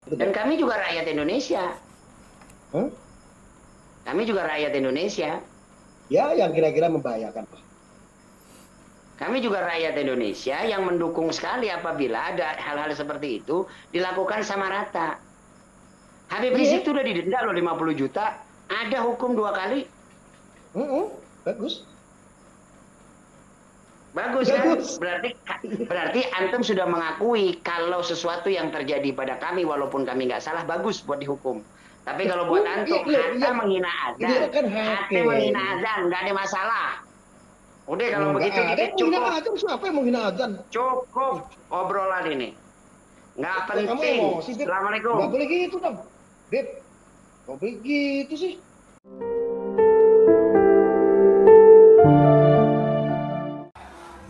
Dan Betul. kami juga rakyat Indonesia. Hah? Kami juga rakyat Indonesia. Ya, yang kira-kira membahayakan. Kami juga rakyat Indonesia yang mendukung sekali apabila ada hal-hal seperti itu dilakukan sama rata. Habib Rizik Iya. itu udah didenda loh 50 juta. Ada hukum 2 kali. Bagus. Bagus kan? Bagus. Berarti antum sudah mengakui kalau sesuatu yang terjadi pada kami walaupun kami nggak salah bagus buat dihukum. Tapi kalau buat Iya, antum iya, iya. Ini kan hatta hakim. menghina azan nggak ada masalah. Udah kalau Enggak begitu ada kita yang menghina cukup azan. Siapa yang menghina azan? cukup obrolan ini. Nggak Ya, kamu penting. emosi, Beb. Nggak Assalamualaikum. boleh gitu dong. Beb, kok begitu sih?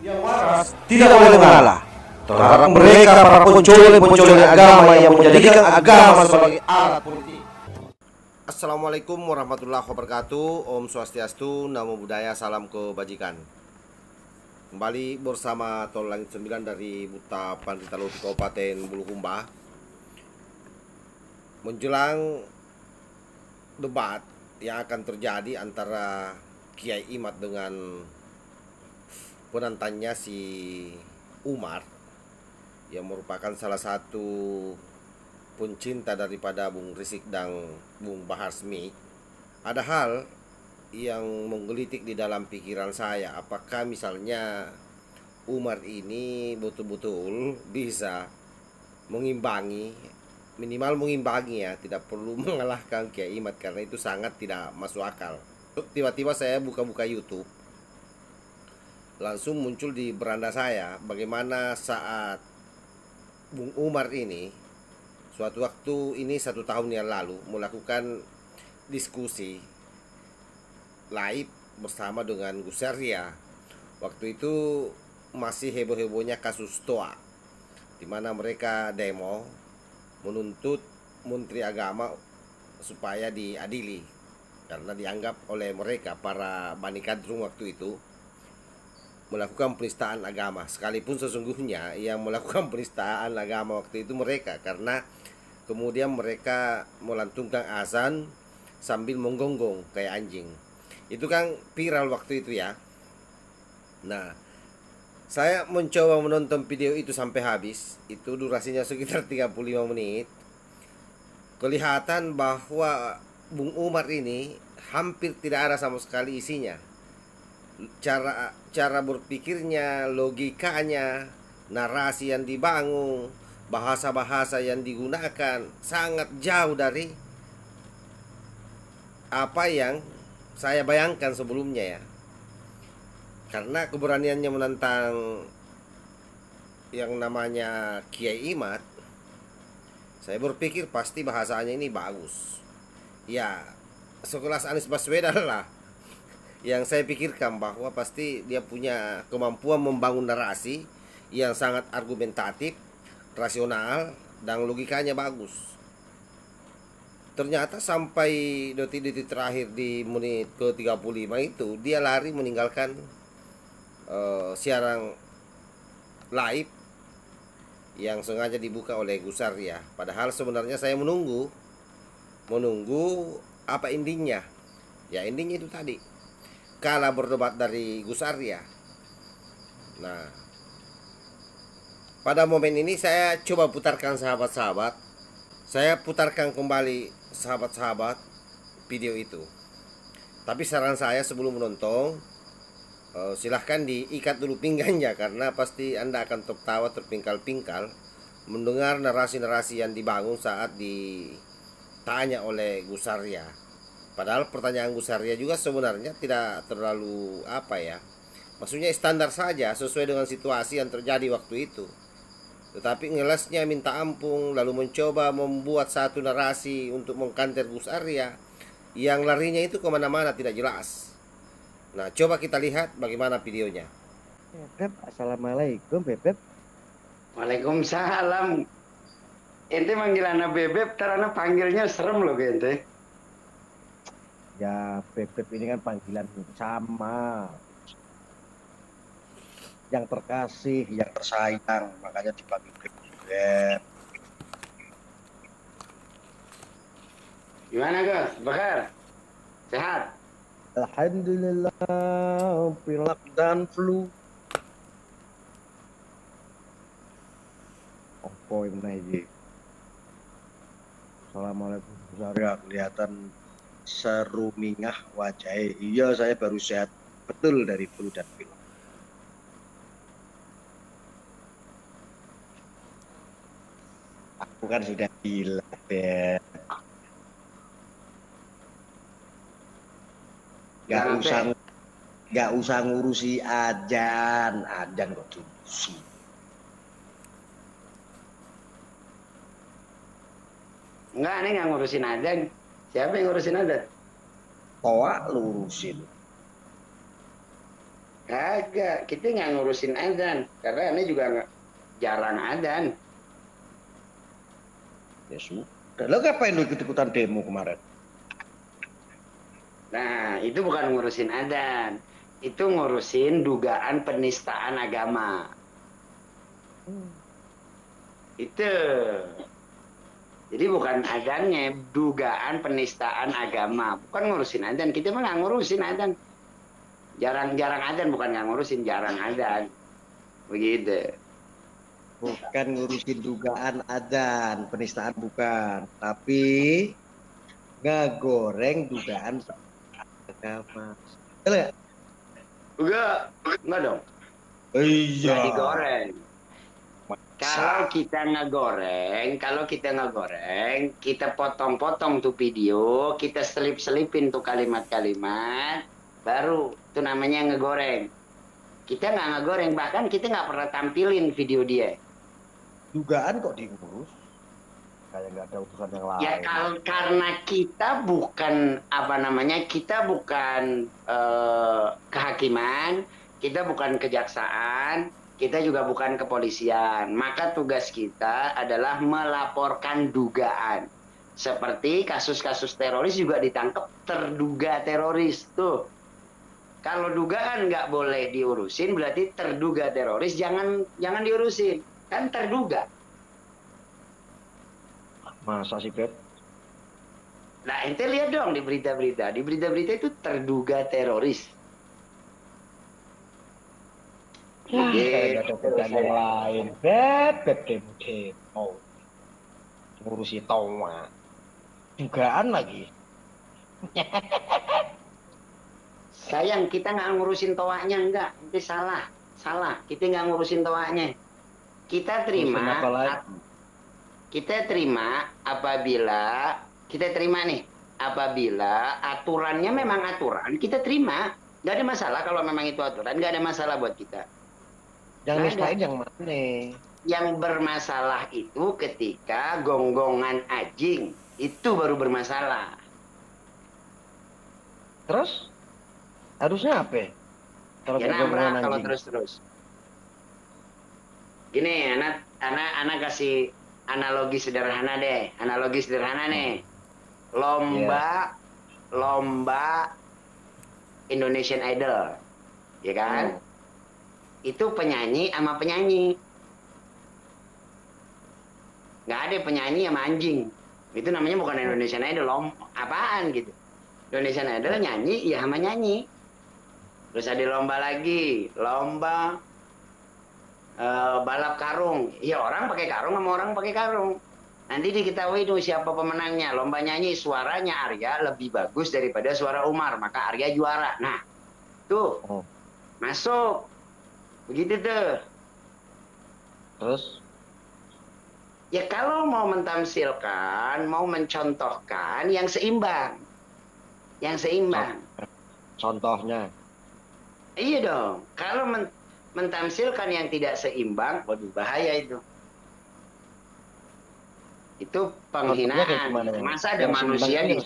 Yang waras tidak boleh mengalah terhadap mereka para pencoleng-pencoleng agama yang menjadikan agama sebagai alat politik. Assalamualaikum warahmatullahi wabarakatuh. Om Swastiastu, Namo Buddhaya, salam kebajikan. Kembali bersama Tol Langit 9 dari Buta Pantai Kabupaten Bulukumba. Menjelang debat yang akan terjadi antara Kiai Imad dengan penantangnya si Umar, yang merupakan salah satu pencinta daripada Bung Rizik dan Bung Bahar Smith. Ada hal yang menggelitik di dalam pikiran saya, apakah misalnya Umar ini betul-betul bisa mengimbangi, minimal mengimbangi ya, tidak perlu mengalahkan Kiai Imad, karena itu sangat tidak masuk akal. Tiba-tiba saya buka-buka YouTube, langsung muncul di beranda saya bagaimana saat Bung Umar ini suatu waktu ini 1 tahun yang lalu melakukan diskusi live bersama dengan Gus Yahya. Waktu itu masih heboh-hebohnya kasus Toa, di mana mereka demo menuntut Menteri Agama supaya diadili karena dianggap oleh mereka para Bani Kadrun waktu itu melakukan penistaan agama, sekalipun sesungguhnya yang melakukan penistaan agama waktu itu mereka, karena kemudian mereka melantungkan azan sambil menggonggong kayak anjing. Itu kan viral waktu itu ya. Nah, saya mencoba menonton video itu sampai habis. Itu durasinya sekitar 35 menit. Kelihatan bahwa Bung Umar ini hampir tidak ada sama sekali isinya. Cara berpikirnya, logikanya, narasi yang dibangun, bahasa-bahasa yang digunakan sangat jauh dari apa yang saya bayangkan sebelumnya ya. Karena keberaniannya menantang yang namanya Kiai Imad, saya berpikir pasti bahasanya ini bagus. Ya, sekelas Anies Baswedan lah yang saya pikirkan, bahwa pasti dia punya kemampuan membangun narasi yang sangat argumentatif, rasional, dan logikanya bagus. Ternyata sampai detik-detik terakhir di menit ke-35 itu dia lari meninggalkan siaran live yang sengaja dibuka oleh Gus Arya. Padahal sebenarnya saya menunggu apa endingnya. Ya, endingnya itu tadi, kalah berdebat dari Gus Arya. Nah, pada momen ini saya coba putarkan sahabat-sahabat. Saya putarkan kembali sahabat-sahabat video itu. Tapi saran saya sebelum menonton, silahkan diikat dulu pinggangnya, karena pasti Anda akan tertawa terpingkal-pingkal mendengar narasi-narasi yang dibangun saat ditanya oleh Gus Arya. Padahal pertanyaan Gus Arya juga sebenarnya tidak terlalu apa ya, maksudnya standar saja sesuai dengan situasi yang terjadi waktu itu. Tetapi ngelesnya minta ampun, lalu mencoba membuat satu narasi untuk mengkanter Gus Arya yang larinya itu kemana-mana tidak jelas. Nah, coba kita lihat bagaimana videonya. Beb, assalamualaikum, Beb. Waalaikumsalam. Ente manggil anak bebek, karena panggilnya serem loh ente. Ya, Beb ini kan panggilan sama. Yang terkasih, yang tersayang, makanya dipanggil Beb. Gimana Gus? Bakar? Sehat? Alhamdulillah, pilek dan flu. Apa ini? Assalamualaikum. Saya kelihatan serumingah wajahnya. Iya, saya baru sehat betul dari flu dan pilek. Aku kan sudah bilang, Beb. Gak usah ngurusi ajan kok diurusi. Enggak, ini nggak ngurusin adan. Siapa yang ngurusin adan? Toa lurusin. Kagak, kita nggak ngurusin adan. Karena ini juga jarang adan. Ya sudah. Lo ngapain lu ikut-ikutan demo kemarin? Nah, itu bukan ngurusin adan. Itu ngurusin dugaan penistaan agama. Itu. Jadi bukan adannya, dugaan penistaan agama. Bukan ngurusin adan. Kita mah nggak ngurusin adan. Jarang-jarang adan, bukan nggak ngurusin, jarang adan. Begitu. Bukan ngurusin dugaan adan, penistaan bukan. Tapi ngegoreng dugaan agama. Betul ya? Enggak dong. Iya. Nggak digoreng. Kalau kita ngegoreng, kita potong-potong tuh video, kita selip-selipin tuh kalimat-kalimat, baru itu namanya ngegoreng. Kita nggak ngegoreng, bahkan kita nggak pernah tampilin video dia. Dugaan kok diurus? Kayak nggak ada urusan yang lain. Ya karena kita bukan kita bukan kehakiman, kita bukan kejaksaan, kita juga bukan kepolisian. Maka tugas kita adalah melaporkan dugaan. Seperti kasus-kasus teroris juga ditangkap terduga teroris tuh. Kalau dugaan nggak boleh diurusin, berarti terduga teroris jangan diurusin, kan terduga. Masa sih, Beb? Nah, ente lihat dong di berita-berita. Di berita-berita itu terduga teroris. Ya, kayak ada kerjaan yang lain. Beb, demo. Ngurusi Toma. Dugaan lagi. Sayang, kita nggak ngurusin toanya, enggak. Itu salah. Kita nggak ngurusin toanya. Kita terima apabila aturannya memang aturan, kita terima. Nggak ada masalah kalau memang itu aturan, nggak ada masalah buat kita. Yang mistain yang mana? Yang bermasalah itu ketika gonggongan anjing, itu baru bermasalah. Terus? Harusnya apa? Kalau Ya nabrak kalau terus-terus. Gini, anak kasih analogi sederhana deh. Analogi sederhana nih. Lomba Indonesian Idol. Ya kan? Itu penyanyi sama penyanyi. Nggak ada penyanyi sama anjing. Itu namanya bukan Indonesian Idol. Apaan gitu. Indonesian Idol nyanyi, ya sama nyanyi. Terus ada lomba lagi. Lomba balap karung. Ya orang pakai karung sama orang pakai karung. Nanti diketahui tuh siapa pemenangnya. Lomba nyanyi suaranya Arya lebih bagus daripada suara Umar. Maka Arya juara. Nah, tuh. Masuk. Begitu tuh. Terus? Ya kalau mau mentamsilkan, mau mencontohkan yang seimbang. Yang seimbang. Contohnya? Iya dong. Kalau mentamsilkan yang tidak seimbang, waduh bahaya itu. Itu penghinaan. Masa ada manusia di...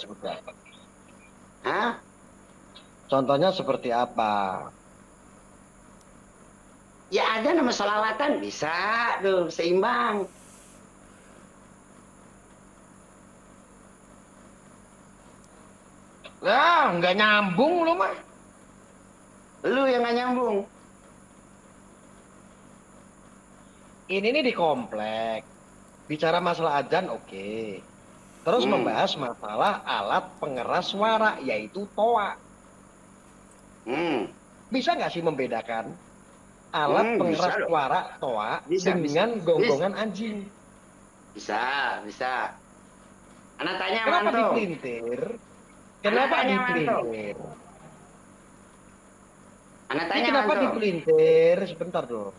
Hah? Contohnya seperti apa? Ya ada nama sholawatan, bisa tuh, seimbang. Lah, nggak nyambung lu mah. Lu yang nggak nyambung. Ini nih di komplek. Bicara masalah adzan oke. Terus membahas masalah alat pengeras suara, yaitu toa. Bisa nggak sih membedakan alat pengeras suara toa dengan gonggongan anjing? Bisa. Anak tanya Kenapa Manto. dipelintir? Kenapa dipelintir? Anak tanya kenapa Manto. dipelintir? Sebentar dong.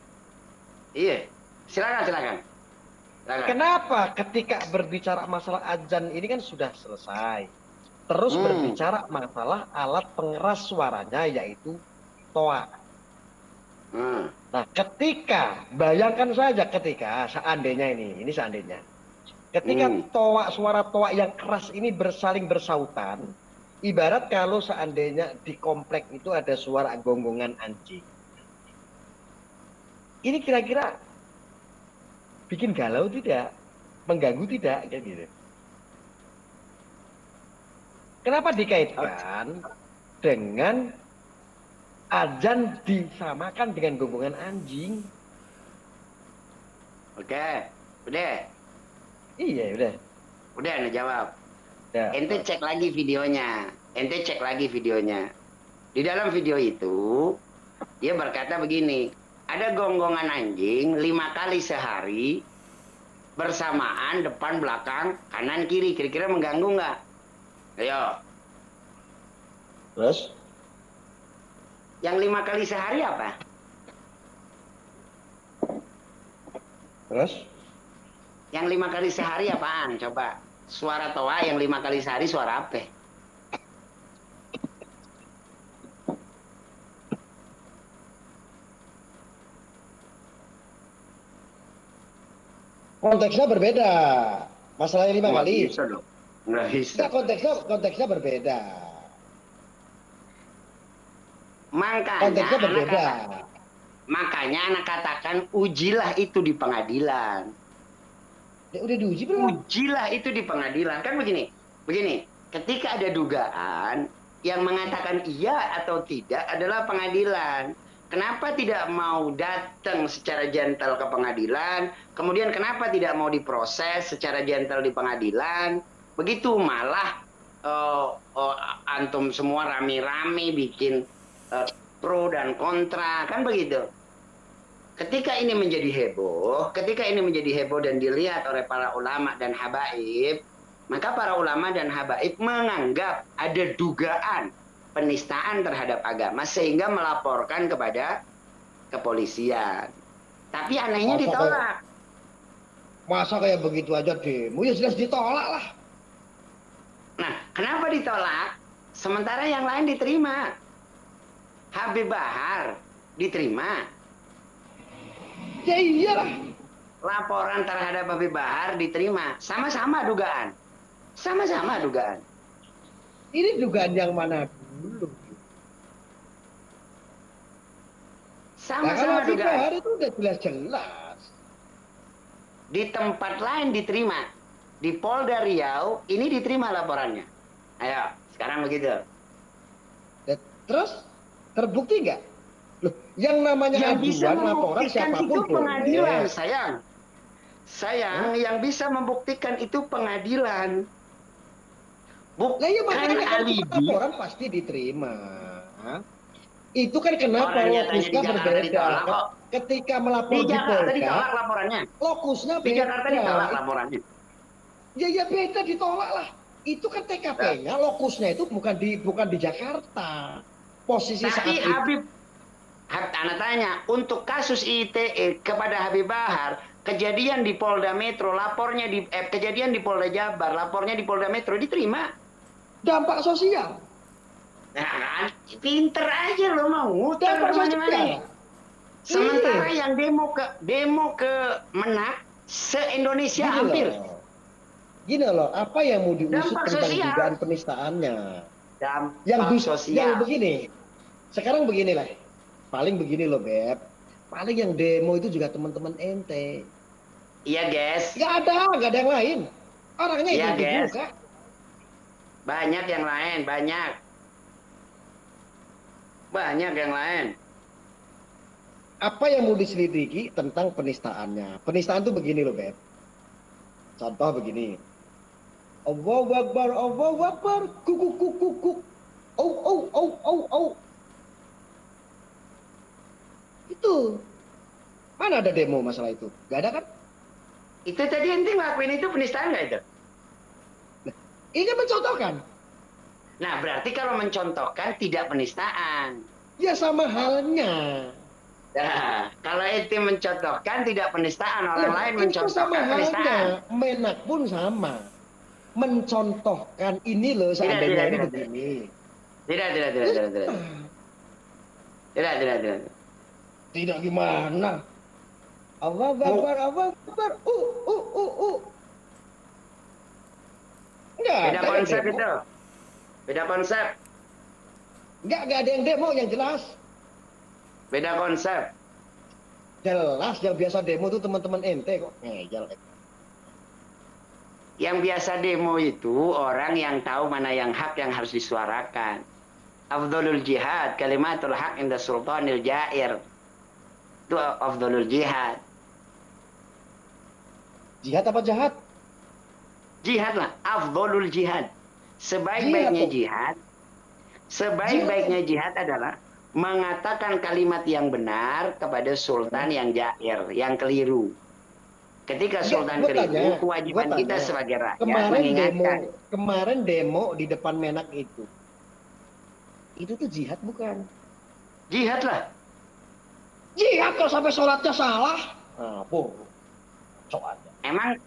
Iya, silakan. Kenapa ketika berbicara masalah azan ini kan sudah selesai. Terus berbicara masalah alat pengeras suaranya yaitu toa. Nah, bayangkan saja ketika seandainya ini seandainya. Ketika suara toa yang keras ini saling bersautan, ibarat kalau seandainya di komplek itu ada suara gonggongan anjing. Ini kira-kira bikin galau tidak? Mengganggu tidak? Kayak gitu. Kenapa dikaitkan dengan azan disamakan dengan gonggongan anjing? Oke, udah. Iya, udah. Udah, Anda jawab. Ya. Ente cek lagi videonya. Di dalam video itu, dia berkata begini, ada gonggongan anjing 5 kali sehari, bersamaan depan, belakang, kanan, kiri. Kira-kira mengganggu nggak? Ayo. Terus? Yang 5 kali sehari apa? Terus? Yang 5 kali sehari apaan? Coba. Suara toa yang 5 kali sehari suara apa? Konteksnya berbeda. Masalahnya 5 kali. Bisa dong. Nggak bisa. Konteksnya berbeda. Makanya berbeda. Makanya anak katakan ujilah itu di pengadilan. Ya, udah diuji belum? Ujilah itu di pengadilan. Kan begini. Ketika ada dugaan yang mengatakan iya atau tidak adalah pengadilan. Kenapa tidak mau datang secara gentle ke pengadilan? Kemudian kenapa tidak mau diproses secara gentle di pengadilan? Begitu malah antum semua rame-rame bikin pro dan kontra, kan begitu. Ketika ini menjadi heboh dan dilihat oleh para ulama dan habaib, maka para ulama dan habaib menganggap ada dugaan penistaan terhadap agama sehingga melaporkan kepada kepolisian. Tapi anehnya ditolak. Masa kayak begitu aja demo? Ya jelas ditolak lah. Nah, kenapa ditolak? Sementara yang lain diterima. Habib Bahar diterima. Ya iyalah. Laporan terhadap Habib Bahar diterima. Sama-sama dugaan. Ini dugaan yang mana dulu? Sama-sama dugaan. Bahar itu udah jelas-jelas. Di tempat lain diterima. Di Polda Riau ini diterima laporannya. Ayo, sekarang begitu. Terus terbukti nggak? Loh, yang namanya aduan laporan siapapun itu pengadilan, sayang, yang bisa membuktikan itu pengadilan. Bukan alibi. Laporan pasti diterima. Itu kan kenapa lokusnya berbeda. Ketika melapor di Polda, ditolak laporannya. Lokusnya beda. Di Jakarta ditolak laporannya. Ya beda, ditolak lah. Itu kan TKP-nya, lokusnya itu bukan di Jakarta. Posisi tapi saat Habib, anak tanya, untuk kasus ITE kepada Habib Bahar, kejadian di Polda Metro, kejadian di Polda Jabar, lapornya di Polda Metro diterima. Dampak sosial. Nah, pinter aja lo mau ngutar kemana-mana. Sementara yang demo ke Menak se-Indonesia hampir. Gini loh, apa yang mau diusut tentang dugaan penistaannya? Yang begini. Sekarang beginilah. Paling begini loh, Beb. Paling yang demo itu juga teman-teman ente. Iya, guys. Nggak ada yang lain. Orangnya itu juga. Banyak yang lain, banyak yang lain. Apa yang mau diselidiki tentang penistaannya? Penistaan tuh begini loh, Beb. Contoh begini. Allahu Akbar, Allahu Akbar, kuk kuk kuk kuk. Oh oh oh oh oh. Itu. Mana ada demo masalah itu? Gak ada kan? Itu tadi ente ngelakuin itu penistaan nggak itu? Ini kan mencontohkan. Nah, berarti kalau mencontohkan tidak penistaan. Ya sama halnya. Nah, kalau ente mencontohkan tidak penistaan, orang lain Itu sama mencontohkan penistaan. halnya. Menak pun sama. Mencontohkan ini loh seandainya ini tidak. begini. Tidak. Tidak. Tidak gimana? Allah Akbar, Allah Akbar. Enggak Beda ada konsep yang demo. itu. Beda konsep. Enggak ada yang demo yang jelas. Beda konsep. Jelas yang biasa demo tuh teman-teman ente kok. Ngeyel. Yang biasa demo itu orang yang tahu mana yang hak yang harus disuarakan. Afdhalul jihad, kalimatul haq inda sultanil jair. Itu afdhalul jihad. Jihad apa jahat? Jihad lah, afdhalul jihad. Sebaik-baiknya jihad. Sebaik-baiknya jihad adalah mengatakan kalimat yang benar kepada sultan yang jair, yang keliru. Ketika sultan keliru, kewajiban kita sebagai rakyat mengingatkan. Kemarin demo di depan Menak itu tuh jihad bukan? Jihad lah. Jihad kalau sampai sholatnya salah. Nah, aja. Emang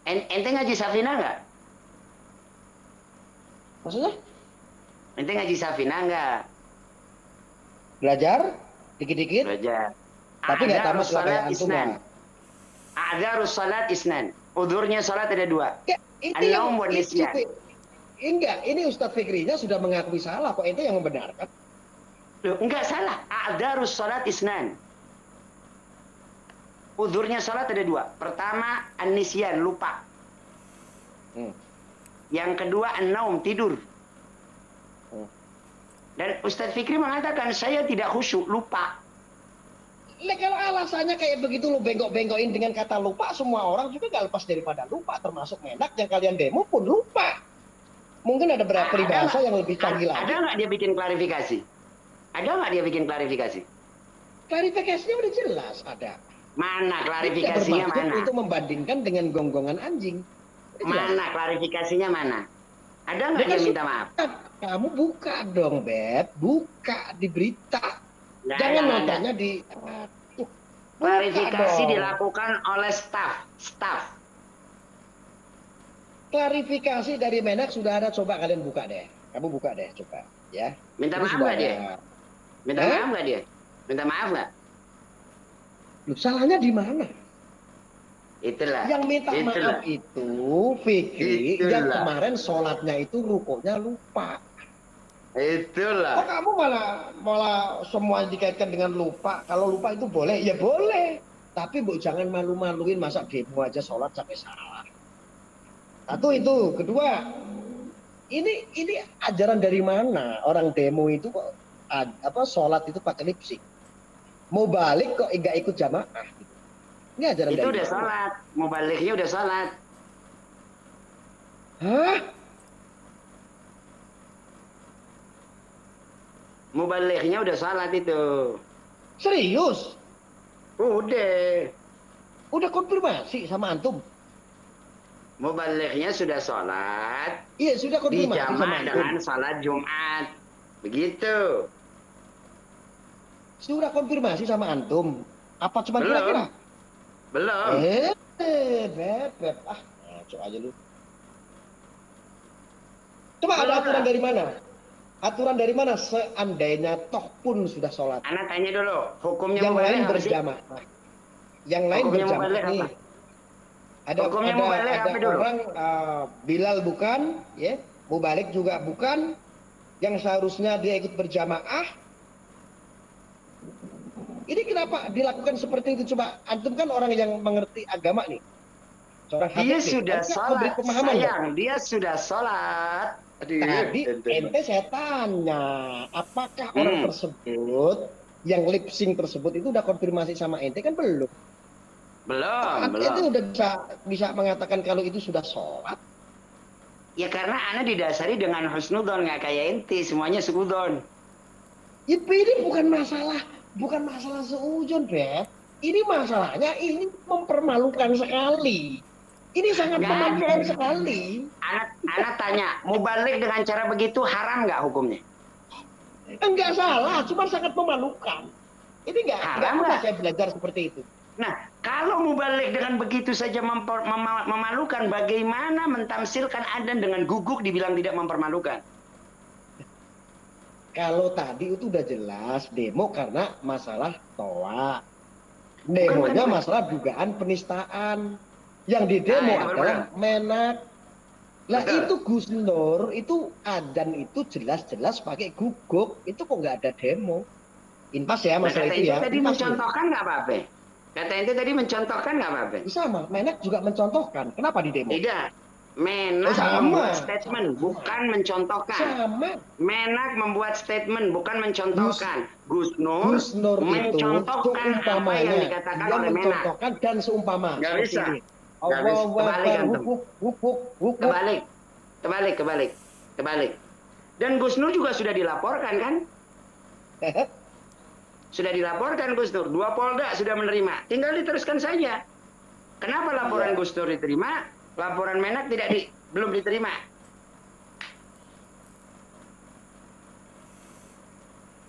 ente ngaji Safina nggak? Maksudnya? Ente ngaji Safina nggak? Belajar dikit-dikit. Belajar. Tapi nggak tamat salat antum isnan. lah. Ada salat isnan. Udurnya salat ada dua. Ya, An-naum wan nisyan. Enggak, ini Ustadz Fikrinya sudah mengakui salah kok, ente yang membenarkan. Loh, enggak salah. Ada salat isnan. Udurnya salat ada dua. Pertama an-nisyan, lupa. Yang kedua an-naum, tidur. Dan Ustadz Fikri mengatakan saya tidak khusyuk, lupa. Nah, kalau alasannya kayak begitu lo bengkok-bengkokin dengan kata lupa, semua orang juga gak lepas daripada lupa, termasuk Menak yang kalian demo pun lupa. Mungkin ada beberapa peribahasa yang lebih canggih lagi. Ada nggak dia bikin klarifikasi? Ada nggak dia bikin klarifikasi? Klarifikasinya udah jelas ada. Mana klarifikasinya mana? Itu membandingkan dengan gonggongan anjing. Mana klarifikasinya mana? Ada nggak dia minta maaf? Kamu buka dong, Beb. Buka di berita. Nggak Jangan ada. nontonnya di... Klarifikasi dilakukan oleh staf. Klarifikasi dari Menak sudah ada, coba kalian buka deh. Kamu buka deh, coba. Ya. Minta Ini maaf sudah nggak dia? ada. Minta maaf nggak dia? Minta maaf nggak? Loh, salahnya di mana? Itulah. Yang minta maaf itu Fikri yang kemarin sholatnya itu rukunya lupa. Itulah. Oh, kamu malah semua dikaitkan dengan lupa. Kalau lupa itu boleh, ya boleh. Tapi bu jangan malu-maluin, masa demo aja sholat sampai salah. Satu itu, kedua, ini ajaran dari mana orang demo itu kok sholat itu pakai lipstick? Mau balik kok nggak ikut jamaah? Gitu. Ini ajaran Itu dari udah mana? sholat, mau baliknya udah sholat. Hah? Mau baliknya udah sholat itu. Serius? Udah. Udah konfirmasi sama antum? Mau baliknya sudah sholat. Iya, sudah konfirmasi sama Dijamah antum. dengan sholat Jumat. Begitu. Sudah konfirmasi sama antum? Apa cuma Belum. kira-kira? Belum. Beb. Ngaco aja lu. Coba ada aturan dari mana? Aturan dari mana seandainya toh pun sudah sholat? Anak tanya dulu, hukumnya Yang mau lain balik apa sih? berjamaah. Yang lain Hukumnya berjamaah mubalik nih. apa? Ada Hukumnya mubalik apa dulu? orang Bilal bukan, ya, Mubalik juga bukan. Yang seharusnya dia ikut berjamaah. Ini kenapa dilakukan seperti itu? Coba antum kan orang yang mengerti agama nih. Seorang Dia habib nih. sudah Ente sholat, memberi pemahaman sayang. dong. Dia sudah sholat. Tadi ente saya tanya, apakah orang tersebut yang lip sync tersebut itu udah konfirmasi sama ente? Kan belum. Belum. Ente udah bisa mengatakan kalau itu sudah sholat. Ya karena Anda didasari dengan husnudon, nggak kayak ente, semuanya sudon. Ini bukan masalah seujun, Beb. Ini masalahnya ini mempermalukan sekali. Ini sangat Nggak memalukan ada. sekali. Anak tanya, mubalik dengan cara begitu haram nggak hukumnya? Enggak salah, cuma sangat memalukan. Ini enggak Haram pernah nggak? saya belajar seperti itu. Nah, kalau mubalik dengan begitu saja memalukan, bagaimana mentamsilkan adzan dengan guguk dibilang tidak mempermalukan? Kalau tadi itu udah jelas demo karena masalah toa. Demonya bukan. masalah dugaan penistaan. Yang di demo yang adalah Menak. Lah Betul. itu Gus Nur, itu adzan itu jelas-jelas pakai guguk. Itu kok nggak ada demo. Impas ya Nah, masalah kata itu ente ya. tadi Impas ya. mencontohkan nggak apa-apa? Kata ente tadi mencontohkan nggak apa-apa? Sama, Menak juga mencontohkan. Kenapa di demo? Tidak. Menak Sama. membuat statement, bukan mencontohkan. Sama. Menak membuat statement, bukan mencontohkan. Gus Nur Gus Nur itu mencontohkan apa seumpamanya yang dikatakan dia oleh Menak. mencontohkan dan seumpama. Nggak Seperti bisa. ini. Nggak bisa. Allahu Kebalik, Akbar, antum. hukuk. Kebalik. Dan Gus Nur juga sudah dilaporkan kan? Sudah dilaporkan Gus Nur. 2 Polda sudah menerima. Tinggal diteruskan saja. Kenapa laporan Iya. Gus Nur diterima, laporan Menak belum diterima?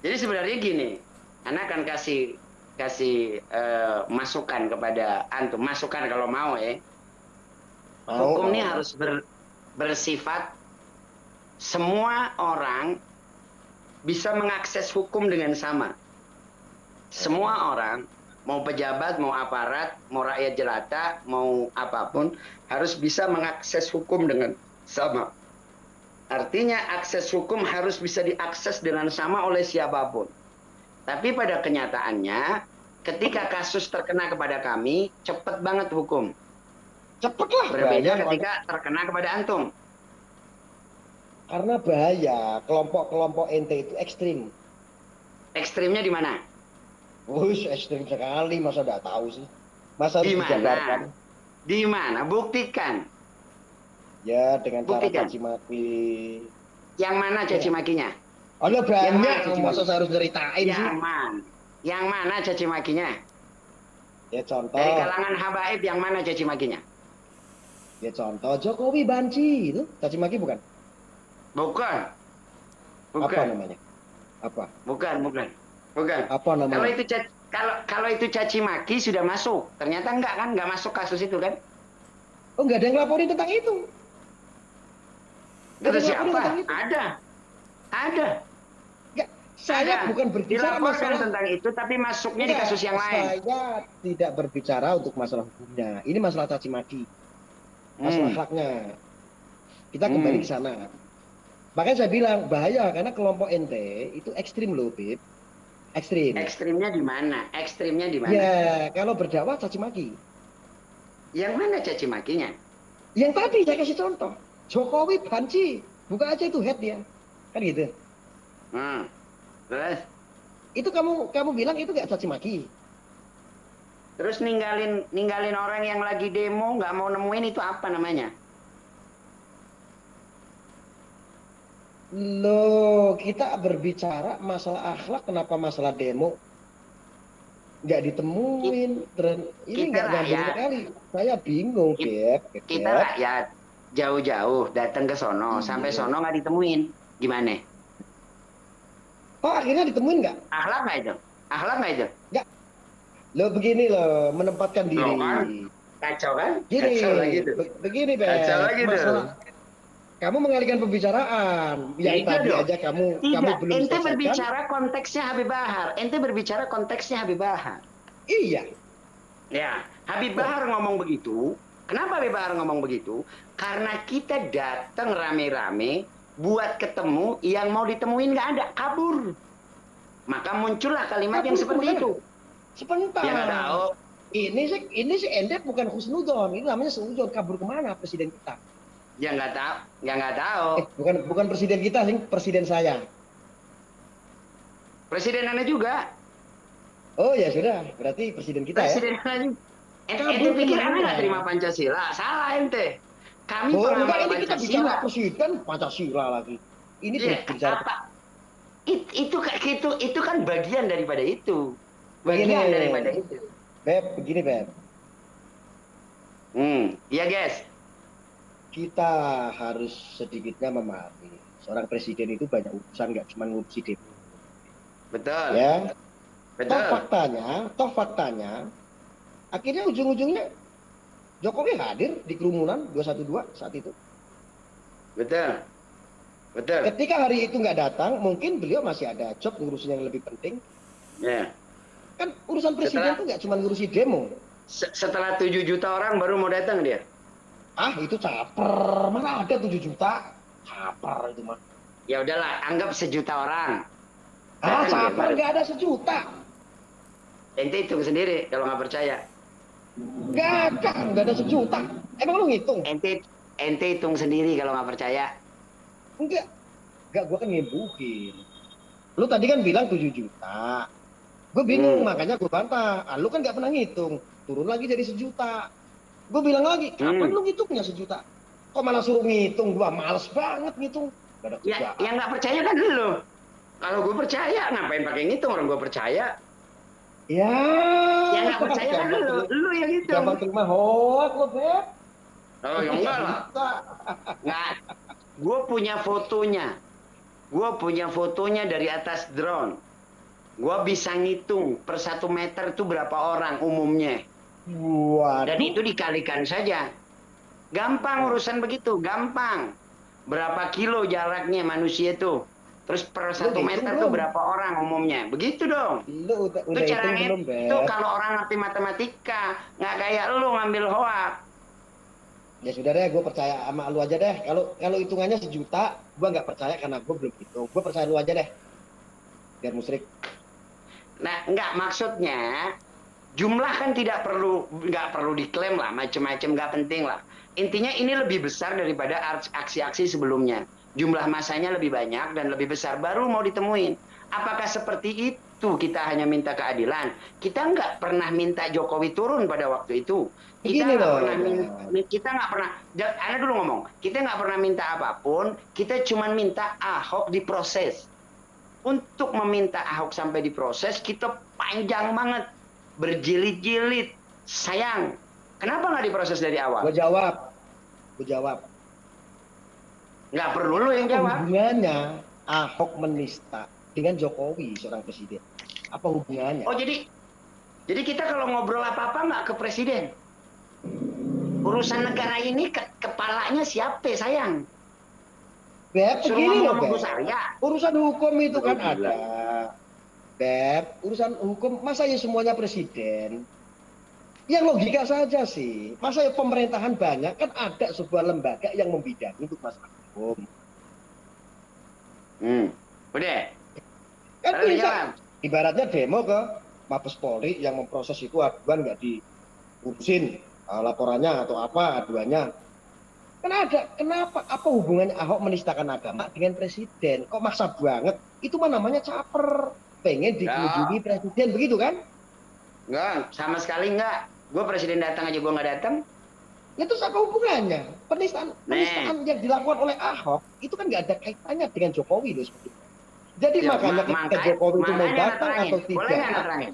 Jadi sebenarnya gini, Anda akan kasih masukan kepada antum, masukan kalau mau ya. Hukum ini harus bersifat semua orang bisa mengakses hukum dengan sama. Semua orang, mau pejabat, mau aparat, mau rakyat jelata, mau apapun, harus bisa mengakses hukum dengan sama. Artinya akses hukum harus bisa diakses dengan sama oleh siapapun. Tapi pada kenyataannya, ketika kasus terkena kepada kami, cepat banget hukum. Cepatlah. Berbeda Bahaya, ketika terkena kepada antum. karena bahaya kelompok-kelompok ente itu ekstrim. Ekstrimnya di mana? Wush, ekstrim sekali, masa nggak tahu sih? Masa harus Di dijabarkan? mana? Di mana? Buktikan. Ya, dengan cara Buktikan. caci maki. Yang mana caci makinya? Ada Yang mana banyak, caci masa maki? saya harus ceritain sih? Yang mana? Yang mana caci makinya? Ya contoh, Dari kalangan habaib yang mana caci makinya? Jokowi banci itu caci maki bukan? Bukan. Apa Bukan. namanya? Apa? Bukan. Apa namanya? Kalau itu caci maki sudah masuk. Ternyata enggak kan? Enggak masuk kasus itu kan? Oh, nggak ada yang laporin tentang itu. Nggak ada Terus yang laporin siapa? tentang itu. Ada. Nggak, saya Ada. bukan berbicara Dilaporkan masalah tentang itu, tapi masuknya di Nggak, kasus yang lain. Saya tidak berbicara untuk masalah hukumnya. Ini masalah caci maki. Masalah haknya. Kita kembali ke sana. Makanya saya bilang bahaya karena kelompok ente itu ekstrim loh, Bib. Ekstrim. Ekstrimnya di mana? Ekstrimnya di mana? Ya, kalau berdakwah caci maki. Yang mana caci makinya? Yang tadi saya kasih contoh. Jokowi banci. Buka aja itu head dia. Kan gitu. Terus? Itu kamu bilang itu nggak caci maki. Terus ninggalin orang yang lagi demo nggak mau nemuin itu apa namanya? Loh, kita berbicara masalah akhlak, kenapa masalah demo nggak ditemuin? Dan ini Kita nggak nyambung rakyat. sekali. Saya bingung, Beb. Kita rakyat jauh-jauh datang ke sono, Iya. sampai sono nggak ditemuin. Gimana? Oh, akhirnya ditemuin nggak? Akhlak nggak itu? Akhlak nggak itu? Loh, begini loh, menempatkan diri. Loh, kan? Kacau kan? Gini, Kacau lagi tuh. begini, Beb. Kacau lagi tuh. Masalah, kamu mengalihkan pembicaraan. Yang Tidak tadi dong. aja kamu Tidak, belum ente selesaikan. berbicara konteksnya Habib Bahar. Ente berbicara konteksnya Habib Bahar. Iya. Ya, Habib Bahar ngomong begitu. Kenapa Habib Bahar ngomong begitu? Karena kita datang rame-rame buat ketemu, yang mau ditemuin nggak ada, kabur. Maka muncullah kalimat yang Kabur seperti kemana? itu. Sebentar. Ya nggak tahu. Ini sih ente bukan husnudon. Ini namanya seudon. Kabur kemana presiden kita? Ya nggak tahu. Ya nggak tahu. Bukan presiden kita, sih presiden saya. Presiden Anda juga. Oh ya sudah, berarti presiden kita ya. Presiden Anda juga. Ente Kabur pikir kemana? Anda nggak terima Pancasila? Salah ente. Kami Oh, enggak, pengamat ini kita bicara Pancasila. presiden Pancasila lagi. Ini Iya, bicara apa? Itu kan bagian daripada itu. begini. Bagian daripada itu. Begini, Beb. Iya, guys. Kita harus sedikitnya memahami seorang presiden itu banyak urusan, nggak cuma ngurusi demo. Betul. Ya, Betul. toh faktanya, akhirnya ujung-ujungnya Jokowi hadir di kerumunan 212 saat itu. Betul. Betul. Ketika hari itu nggak datang, mungkin beliau masih ada job ngurusin yang lebih penting. Ya. Kan urusan presiden itu nggak cuma ngurusi demo. Setelah 7 juta orang baru mau datang dia. Ah, itu caper. Mana ada 7 juta? Caper itu mah. Ya udahlah, anggap 1 juta orang. Ah, Datang dia, caper baru. nggak ada 1 juta. Ente hitung sendiri kalau nggak percaya. Nggak ada 1 juta. Emang lu ngitung? Ente hitung sendiri kalau nggak percaya. Enggak, gua kan ngebukin. Lu tadi kan bilang 7 juta. Gue bingung, makanya gue bantah. Ah, lu kan nggak pernah ngitung. Turun lagi jadi 1 juta. Gue bilang lagi, kapan lu ngitungnya 1 juta? Kok malah suruh ngitung? Gua males banget ngitung. Gak ada Ya, kerjaan. yang nggak percaya kan lu. Kalau gue percaya, ngapain pakai ngitung orang gue percaya? Ya. Yang nggak percaya kan lu yang hitung. Gampang terima hoax lo, Beb. Oh, ya enggak lah. Nggak. Gue punya fotonya. Gue punya fotonya dari atas drone. Gue bisa ngitung per 1 meter itu berapa orang umumnya. Waduh. Dan itu dikalikan saja. Gampang urusan begitu, gampang. Berapa kilo jaraknya manusia itu? Terus per 1 Lu meter hitung itu belum? berapa orang umumnya? Begitu dong. Lu Itu udah cara hitung belum, itu Beb? kalau orang ngerti matematika, nggak kayak lu ngambil hoak. Ya sudah deh, gue percaya sama lu aja deh. Kalau hitungannya 1 juta, gue nggak percaya karena gue belum hitung. Gue percaya lu aja deh. Biar musyrik. Nah, nggak maksudnya jumlah kan nggak perlu diklaim lah, macam-macam nggak penting lah. Intinya ini lebih besar daripada aksi-aksi sebelumnya. Jumlah masanya lebih banyak dan lebih besar, baru mau ditemuin. Apakah seperti itu kita hanya minta keadilan? Kita nggak pernah minta Jokowi turun pada waktu itu. Begini loh. Kita nggak pernah, Anda dulu ngomong, kita nggak pernah minta apapun, kita cuma minta Ahok diproses. Untuk meminta Ahok sampai diproses, kita panjang banget, berjilid-jilid. Sayang, kenapa nggak diproses dari awal? Gue jawab. Nggak perlu lu yang jawab. Hubungannya Ahok menista dengan Jokowi seorang presiden? Apa hubungannya? Oh jadi kita kalau ngobrol apa-apa nggak ke presiden. Urusan negara ini kepalanya siapa sayang? Beb, Suruh begini loh, ngomong Beb. saya. Urusan hukum itu kan Gila. ada. Beb, urusan hukum masa ya semuanya presiden? Yang logika saja sih. Masa ya pemerintahan banyak kan ada sebuah lembaga yang membidangi untuk masalah hukum. Udah. Kan Lalu bisa. jawab. Ibaratnya demo ke Mabes Polri yang memproses itu aduan nggak diurusin laporannya atau apa aduannya. Kan ada. Kenapa? Apa hubungannya Ahok menistakan agama dengan presiden? Kok maksa banget? Itu mah namanya caper. Pengen dikunjungi presiden, begitu kan? Enggak, sama sekali enggak. Gue presiden datang aja gue nggak datang. Ya terus apa hubungannya? Penistaan yang dilakukan oleh Ahok itu kan nggak ada kaitannya dengan Jokowi loh sebetulnya. Jadi Ya, makanya ketika Jokowi itu mau datang atau tidak, boleh nggak Anda terangin?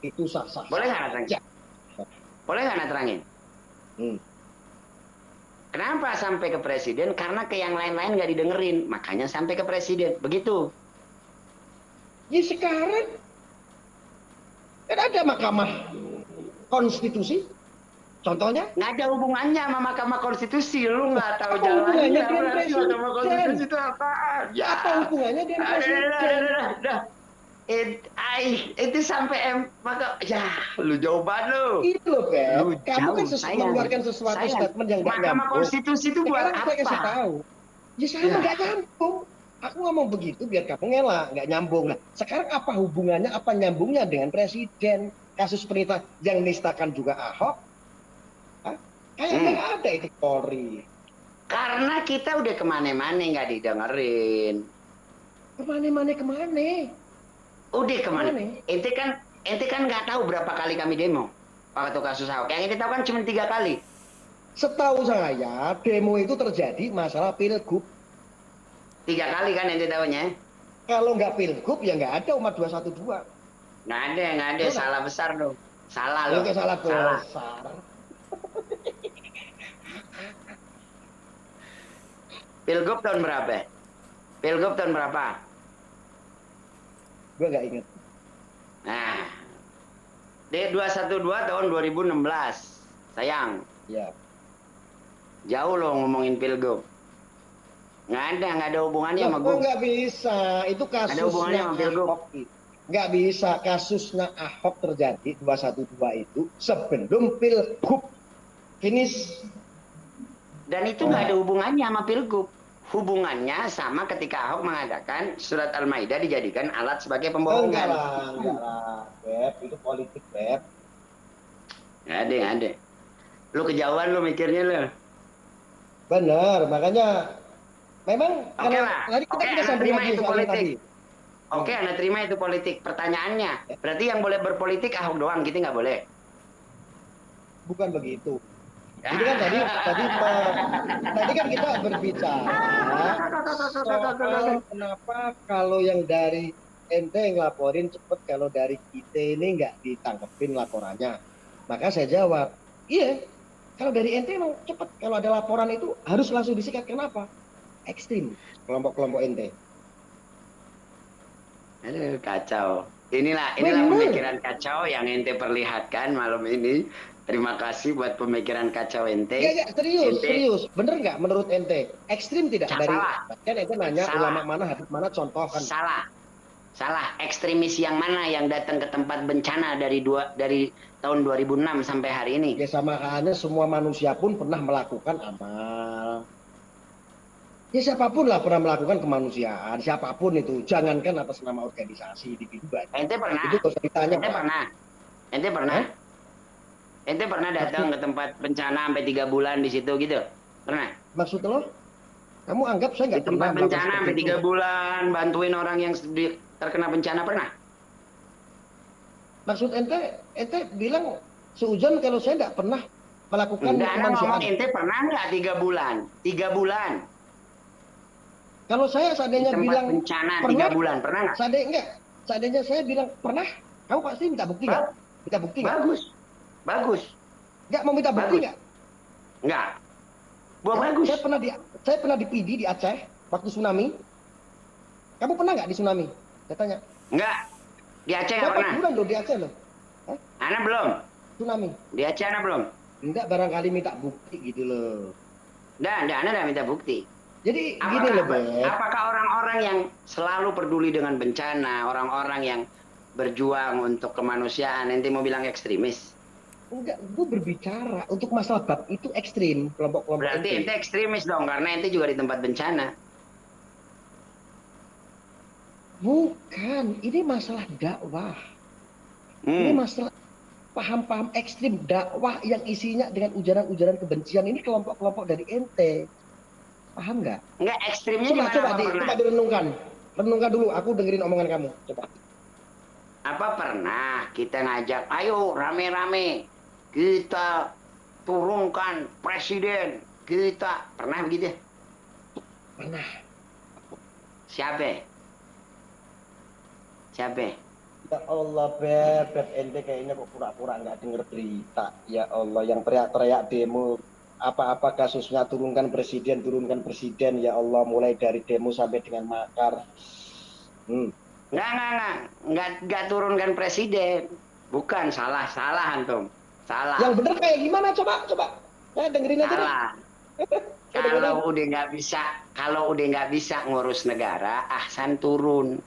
itu sah-sah. Boleh nggak Anda terangin? Ya. Boleh nggak Anda terangin? Kenapa sampai ke presiden? Karena ke yang lain-lain nggak didengerin, makanya sampai ke presiden. Begitu. Ya sekarang kan ada Mahkamah Konstitusi, contohnya. Nggak ada hubungannya sama Mahkamah Konstitusi. Lu nggak tahu Apa jalannya. hubungannya dengan Berarti presiden? Mahkamah Konstitusi itu apaan? Ya. Apa hubungannya dengan presiden? Itu sampai maka ya lu jawaban lu. Itu loh, Beb. Lu Kamu kan jauh, sayang. mengeluarkan sesuatu Sayang. statement yang nggak Mahkamah nyambung. Konstitusi itu buat Sekarang saya kasih apa? tahu. Ya sama Ya. nggak nyambung. Aku ngomong begitu biar kamu ngelak, nggak nyambung. Nah, sekarang apa hubungannya, apa nyambungnya dengan presiden? Kasus penista yang nistakan juga Ahok? Hah? Kayak nggak ada itu Polri. Karena kita udah kemana-mana nggak didengerin. Kemana? Udah kemana? Kemana? Ente kan nggak tahu berapa kali kami demo waktu kasus Ahok. Yang ente tahu kan cuma 3 kali. Setahu saya demo itu terjadi masalah pilgub. 3 kali kan ente tahunya? Kalau nggak pilgub ya nggak ada umat 212. Nggak ada, Betul. salah besar dong. Salah Ya loh. nggak salah Salah. besar. Pilgub tahun berapa? Pilgub tahun berapa? Gue nggak inget. Nah, D212 tahun 2016. Sayang, Ya. jauh loh ngomongin pilgub. Nggak ada hubungannya sama Kok gue. nggak bisa? Itu Ada hubungannya kasusnya sama pilgub. Ahok. Nggak bisa, kasusnya Ahok terjadi 212 itu sebelum pilgub finish. Dan itu nggak ada hubungannya sama pilgub. Hubungannya sama ketika Ahok mengadakan surat Al-Maidah dijadikan alat sebagai Enggak pembohongan. lah, Beb. Itu politik, Beb. Nggak ada. Lu kejauhan lu mikirnya lu. Benar, makanya memang Oke kalau lah. tadi kita Oke, kita Anda sambung terima lagi itu soal politik. tadi. Oke, Anda terima itu politik. Pertanyaannya, berarti yang boleh berpolitik Ahok doang, gitu nggak boleh? Bukan begitu. Jadi kan tadi kan kita berbicara soal kenapa kalau yang dari ente yang laporin cepet, kalau dari kita ini nggak ditangkepin laporannya. Maka saya jawab, iya, kalau dari ente emang cepet, kalau ada laporan itu harus langsung disikat. Kenapa? Ekstrim kelompok-kelompok ente. Aduh, kacau. Inilah Bener. pemikiran kacau yang ente perlihatkan malam ini. Terima kasih buat pemikiran kacau ente. Ya, serius, Ente- serius. Bener nggak menurut ente? Ekstrim tidak Salah. dari kan ente nanya Salah. ulama mana, hadis mana, contoh kan? Salah. Ekstremis yang mana yang datang ke tempat bencana dari tahun 2006 sampai hari ini? Ya sama halnya semua manusia pun pernah melakukan amal. Ya siapapun lah pernah melakukan kemanusiaan, siapapun itu. Jangankan atas nama organisasi, individu. Ente pernah? Itu kalau ditanya, Ente Pak. pernah? Ente pernah? Hah? Ente pernah datang ke tempat bencana sampai 3 bulan di situ gitu? Pernah? Maksud lo? Kamu anggap saya Di nggak pernah tempat melakukan bencana seperti sampai itu? 3 bulan, bantuin orang yang terkena bencana, pernah? Maksud ente bilang seujun kalau saya nggak pernah melakukan Enggak, Anda ngomong kemanusiaan. ente pernah nggak 3 bulan? 3 bulan. Kalau saya Di seandainya tempat bilang bencana pernah, 3 bulan, pernah nggak? seandainya saya bilang pernah, kamu pasti minta bukti nggak? Minta bukti nggak? Bagus. Nggak mau minta bukti Bagus. nggak? Enggak. Bagus. Saya pernah di PD di Aceh waktu tsunami. Kamu pernah nggak di tsunami? Saya tanya. Enggak. Di Aceh nggak Berapa pernah. bulan loh di Aceh loh? Ana belum. Tsunami. Di Aceh Ana belum. Enggak, barangkali minta bukti gitu loh. Ana udah minta bukti. Jadi gini loh, Beb. Apakah orang-orang yang selalu peduli dengan bencana, orang-orang yang berjuang untuk kemanusiaan, ente mau bilang ekstremis? Enggak, gue berbicara untuk masalah bab itu ekstrim, kelompok-kelompok Berarti ente ekstremis dong, karena ente juga di tempat bencana. Bukan, ini masalah dakwah. Ini Hmm. masalah paham-paham ekstrim dakwah yang isinya dengan ujaran-ujaran kebencian. Ini kelompok-kelompok dari ente. Paham nggak? Enggak, ekstrimnya Coba, gimana? Apa pernah? coba direnungkan. Renungkan dulu, aku dengerin omongan kamu. Coba. Apa pernah kita ngajak, ayo rame-rame, kita turunkan presiden, kita. Pernah begitu? Pernah. Siapa? Ya Allah, Beb ente kayaknya kok pura-pura nggak denger berita. Ya Allah, yang teriak-teriak demo, apa-apa kasusnya turunkan presiden. Ya Allah, mulai dari demo sampai dengan makar. Enggak turunkan presiden. Bukan, salah antum. Salah. Yang bener kayak gimana? Coba. Saya dengerin aja deh. Salah. Kalau udah nggak bisa ngurus negara, ahsan turun.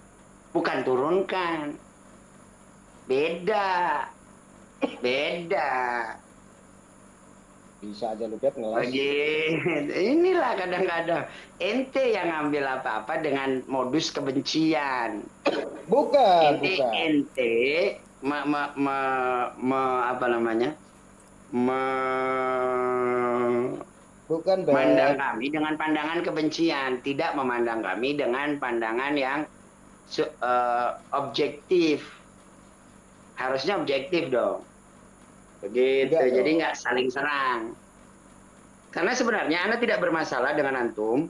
Bukan turunkan. Beda. Bisa aja lu, Beb, ngeles. Inilah kadang-kadang ente yang ngambil apa-apa dengan modus kebencian. Bukan. Ente apa namanya? Bukan, Beb. Memandang kami dengan pandangan kebencian, tidak memandang kami dengan pandangan yang objektif. Harusnya objektif dong. Begitu, Enggak jadi dong. nggak saling serang. Karena sebenarnya Ana tidak bermasalah dengan antum.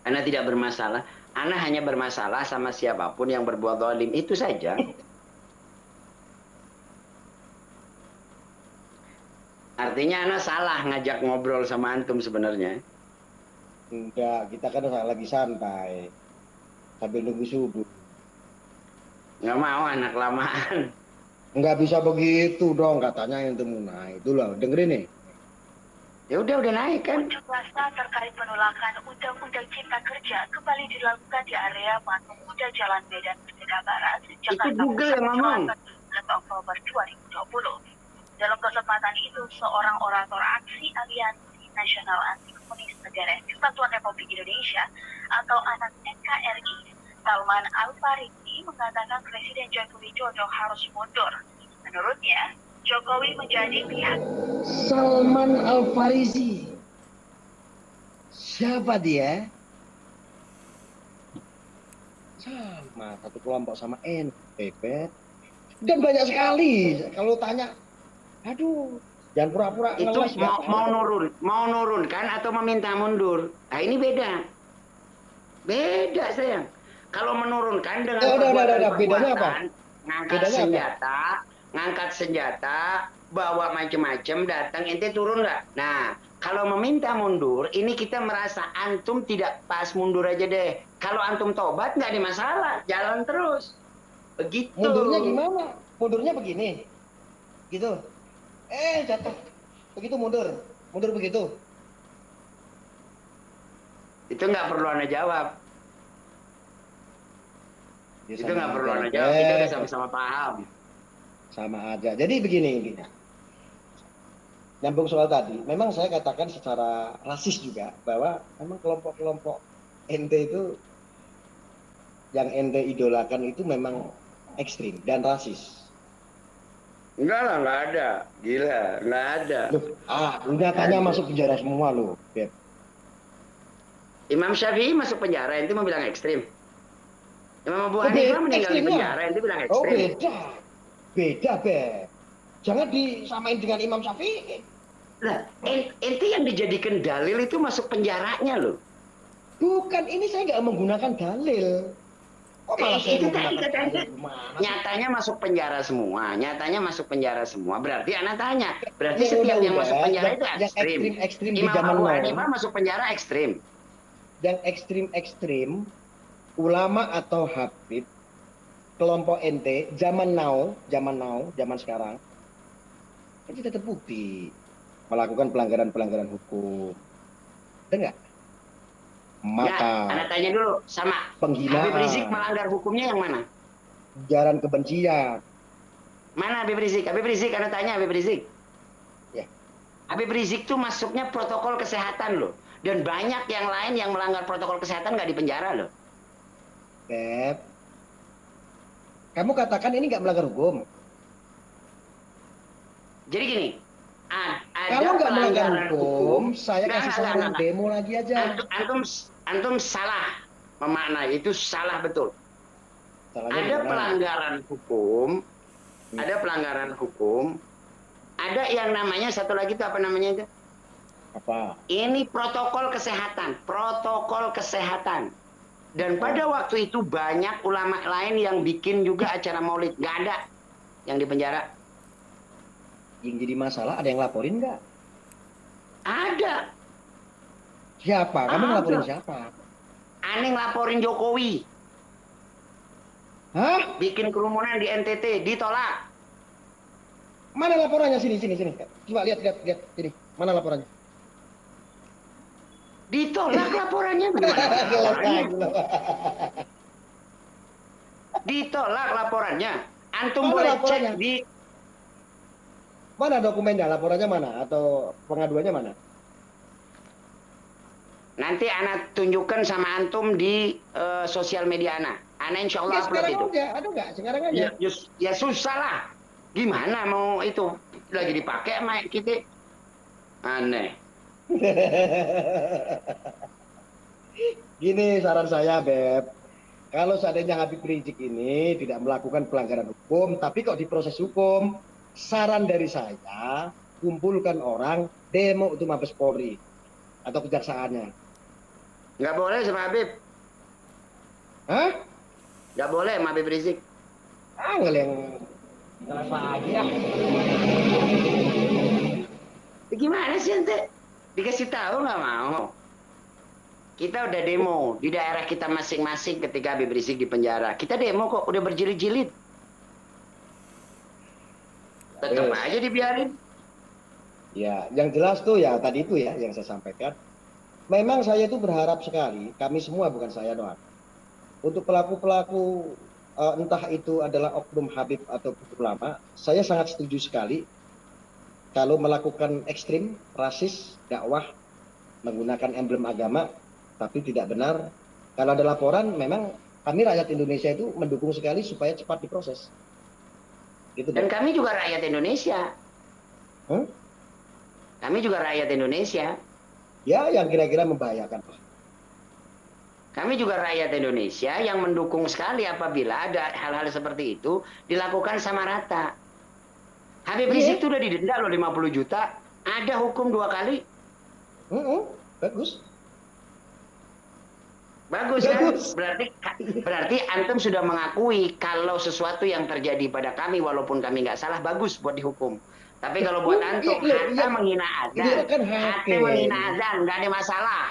Ana tidak bermasalah. Ana hanya bermasalah sama siapapun yang berbuat zalim, itu saja. Artinya Ana salah ngajak ngobrol sama antum sebenarnya. Enggak, kita kan lagi santai sambil nunggu subuh. Nggak mau anak lamaan. Nggak bisa begitu dong, katanya yang Muna. Itulah, dengerin nih. Ya udah naik kan. Unjuk rasa terkait penolakan Undang-Undang Cipta Kerja kembali dilakukan di area Patung Kuda Jalan Medan Merdeka Barat, Jakarta Google yang ngomong. 11 Oktober 2020. Dalam kesempatan itu, seorang orator aksi Aliansi Nasional Anti Komunis Negara Kesatuan Republik Indonesia atau anak NKRI, Salman Al-Farisi, mengatakan Presiden Joko Widodo harus mundur. Menurutnya, Jokowi menjadi pihak. Salman Al-Farisi. Siapa dia? Sama, satu kelompok sama NPP. Dan banyak sekali. Kalau tanya, aduh, jangan pura-pura Itu ngeles. mau nurunkan atau meminta mundur. Nah ini beda. Beda sayang. Kalau menurunkan dengan Bedanya apa? ngangkat senjata, bawa macam-macam, datang ente turun nggak? Nah, kalau meminta mundur, ini kita merasa antum tidak pas, mundur aja deh. Kalau antum tobat nggak ada masalah, jalan terus. Begitu. Mundurnya gimana? Mundurnya begini. Gitu. Jatuh. Begitu mundur. Mundur begitu. Itu nggak perlu Anda jawab. Ya, Itu nggak perlu Anda jawab, kita udah sama-sama paham. Sama aja. Jadi begini intinya. Nyambung soal tadi, memang saya katakan secara rasis juga bahwa memang kelompok-kelompok ente itu yang ente idolakan itu memang ekstrim dan rasis. Enggak lah, nggak ada. Gila, nggak ada. Nyatanya masuk penjara semua loh, Beb. Imam Syafi'i masuk penjara, itu mau bilang ekstrim. Imam Abu Hanifah meninggal di penjara, itu bilang ekstrim. Oh beda. Beda, Beb. Jangan disamain dengan Imam Syafi'i. Nah, ente yang dijadikan dalil itu masuk penjaranya loh. Bukan, ini saya nggak menggunakan dalil. Kok malah saya Itu menggunakan tadi dalil? Gimana sih? nyatanya masuk penjara semua. Nyatanya masuk penjara semua. Berarti anak tanya. Berarti Ya setiap yang udah, masuk penjara itu yang ekstrim. ekstrim di Imam zaman Abu now. Hanifah masuk penjara ekstrim. Yang ekstrim ulama atau habib kelompok ente zaman sekarang itu tetap terbukti melakukan pelanggaran hukum. Ada nggak? Maka Anak tanya dulu sama penghinaan, Habib Rizik melanggar hukumnya yang mana? ujaran kebencian. Mana Habib Rizik? Habib Rizik, anak tanya Habib Rizik. Ya. Habib Rizik tuh masuknya protokol kesehatan loh. Dan banyak yang lain yang melanggar protokol kesehatan nggak dipenjara loh. Beb, kamu katakan ini nggak melanggar hukum. Jadi gini, Kalau nggak melanggar hukum, saya kasih saran demo lagi aja. Antum salah memaknai, itu salah betul. Salahnya Ada gimana? pelanggaran hukum, ada yang namanya satu lagi itu apa namanya itu? Apa? Ini protokol kesehatan. Dan pada waktu itu banyak ulama lain yang bikin juga acara maulid, nggak ada yang di penjara. Yang jadi masalah ada yang laporin nggak? Ada. Siapa? Kamu Ada. ngelaporin siapa? Aneh ngelaporin Jokowi, Hah? bikin kerumunan di NTT, ditolak. Mana laporannya? Sini. Coba lihat sini. Mana laporannya? Ditolak laporannya. Gimana? Ditolak laporannya. Antum Mana boleh laporannya? cek di Mana dokumennya? Laporannya mana? Atau pengaduannya mana? nanti anak tunjukkan sama antum di sosial media anak. Anak insya Allah Ya, upload sekarang itu. aja. Ada nggak? Sekarang aja. Ya susah lah. Gimana mau itu lagi dipakai sama kita? Aneh. Gini saran saya, Beb. Kalau seandainya Habib Rizik ini tidak melakukan pelanggaran hukum, tapi kok diproses hukum, saran dari saya, kumpulkan orang, demo itu Mabes Polri atau kejaksaannya. Nggak boleh sama Habib. Hah? Nggak boleh sama Habib Rizik. Ah, nggak yang terasa aja. Gimana sih ente? Dikasih tahu nggak mau. Kita udah demo di daerah kita masing-masing ketika Habib Rizik di penjara. Kita demo kok, udah berjilid-jilid. Tetap Yes. aja dibiarin. Ya, yang jelas tuh ya tadi itu ya yang saya sampaikan. Memang saya itu berharap sekali, kami semua bukan saya doang. Untuk pelaku-pelaku entah itu adalah oknum Habib atau ulama, saya sangat setuju sekali kalau melakukan ekstrim, rasis, dakwah, menggunakan emblem agama, tapi tidak benar. Kalau ada laporan, memang kami rakyat Indonesia itu mendukung sekali supaya cepat diproses. Gitu, Dan Bang. kami juga rakyat Indonesia. Hah? Kami juga rakyat Indonesia. Ya, yang kira-kira membahayakan. Kami juga rakyat Indonesia yang mendukung sekali apabila ada hal-hal seperti itu dilakukan sama rata. Habib Rizik itu udah didenda loh 50 juta. Ada hukum 2 kali. Bagus. Bagus kan? Bagus. Berarti antum sudah mengakui kalau sesuatu yang terjadi pada kami walaupun kami nggak salah bagus buat dihukum. Tapi kalau buat antum, Hatta menghina azan, Iya kan Hatta hakim. menghina azan, nggak ada masalah.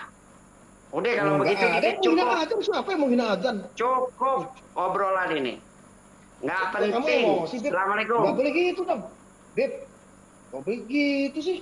Udah kalau begitu Nggak ada kita yang menghina cukup, azan, siapa yang menghina azan? cukup obrolan ini. Nggak Kamu penting. emosi, Beb. Assalamualaikum. Nggak boleh gitu dong, Beb. Nggak boleh gitu sih.